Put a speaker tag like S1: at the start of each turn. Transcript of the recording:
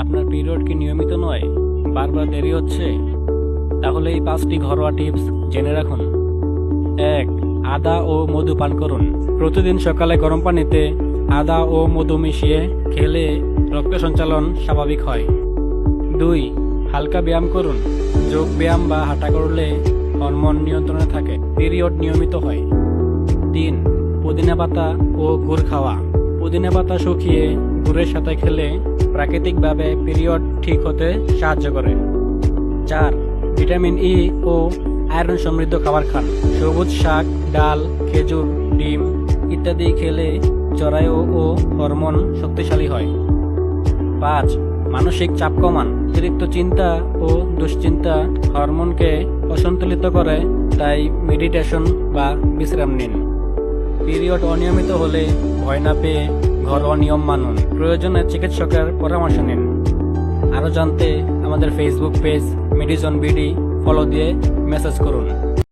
S1: আপনার পিরিয়ড কি নিয়মিত নয়, বারবার দেরি হচ্ছে? তাহলে এই 5টি ঘরোয়া টিপস জেনে রাখুন। 1. আদা ও মধু পান করুন। প্রতিদিন সকালে গরম পানিতে আদা ও মধু মিশিয়ে খেলে রক্ত সঞ্চালন স্বাভাবিক হয়। 2. হালকা ব্যায়াম করুন। যোগ ব্যায়াম বা হাঁটা করলে হরমোন নিয়ন্ত্রণে থাকে, পিরিয়ড নিয়মিত হয়। 3. পুদিনা পাতা ও গুড় খাওয়া। পুদিনা পাতা শুকিয়ে গুড়ের সাথে খেলে প্রাকৃতিকভাবে পিরিয়ড ঠিক হতে সাহায্য করে। 4. ভিটামিন ই ও আয়রন সমৃদ্ধ খাবার খান। সবুজ শাক, ডাল, খেজুর, ডিম ইত্যাদি খেলে জরায়ু ও হরমোন শক্তিশালী হয়। 5. মানসিক চাপ কমান। অতিরিক্ত চিন্তা ও দুশ্চিন্তা হরমোনকে অসন্তুলিত করে, তাই মেডিটেশন বা বিশ্রাম নিন। পিরিয়ড অনিয়মিত হলে ভয় না পেয়ে ঘরোয়া নিয়ম মানুন, প্রয়োজনে চিকিৎসকের পরামর্শ নিন। আরও জানতে আমাদের Facebook page medicine BD follow দিয়ে মেসেজ করুন।